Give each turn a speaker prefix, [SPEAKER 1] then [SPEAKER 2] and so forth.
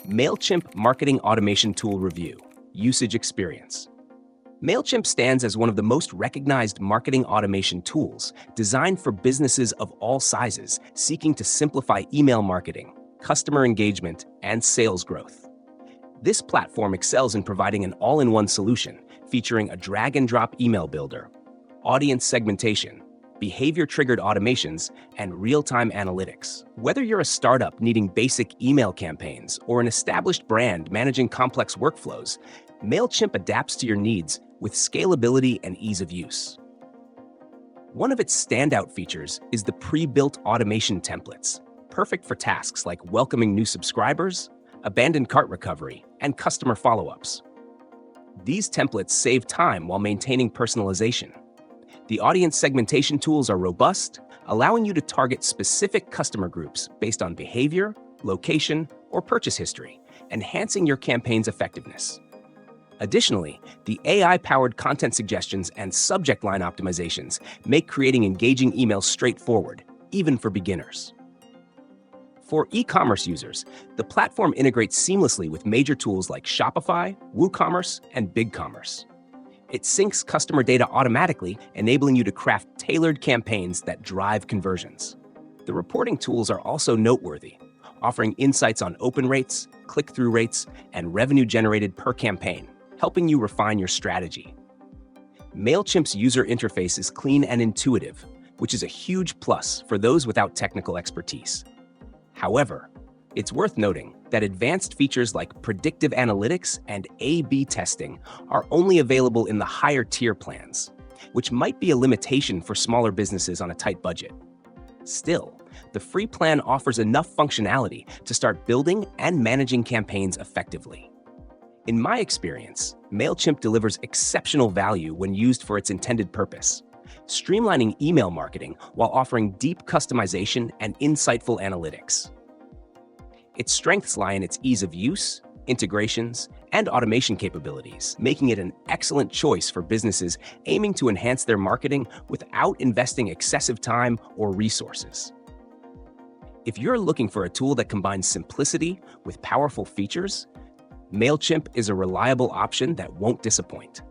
[SPEAKER 1] Mailchimp Marketing Automation Tool Review, Usage Experience. Mailchimp stands as one of the most recognized marketing automation tools designed for businesses of all sizes seeking to simplify email marketing, customer engagement, and sales growth. This platform excels in providing an all-in-one solution featuring a drag-and-drop email builder, audience segmentation, behavior-triggered automations, and real-time analytics. Whether you're a startup needing basic email campaigns or an established brand managing complex workflows, Mailchimp adapts to your needs with scalability and ease of use. One of its standout features is the pre-built automation templates, perfect for tasks like welcoming new subscribers, abandoned cart recovery, and customer follow-ups. These templates save time while maintaining personalization. The audience segmentation tools are robust, allowing you to target specific customer groups based on behavior, location, or purchase history, enhancing your campaign's effectiveness. Additionally, the AI-powered content suggestions and subject line optimizations make creating engaging emails straightforward, even for beginners. For e-commerce users, the platform integrates seamlessly with major tools like Shopify, WooCommerce, and BigCommerce. It syncs customer data automatically, enabling you to craft tailored campaigns that drive conversions. The reporting tools are also noteworthy, offering insights on open rates, click-through rates, and revenue generated per campaign, helping you refine your strategy. Mailchimp's user interface is clean and intuitive, which is a huge plus for those without technical expertise. However, it's worth noting that advanced features like predictive analytics and A/B testing are only available in the higher tier plans, which might be a limitation for smaller businesses on a tight budget. Still, the free plan offers enough functionality to start building and managing campaigns effectively. In my experience, Mailchimp delivers exceptional value when used for its intended purpose, streamlining email marketing while offering deep customization and insightful analytics. Its strengths lie in its ease of use, integrations, and automation capabilities, making it an excellent choice for businesses aiming to enhance their marketing without investing excessive time or resources. If you're looking for a tool that combines simplicity with powerful features, Mailchimp is a reliable option that won't disappoint.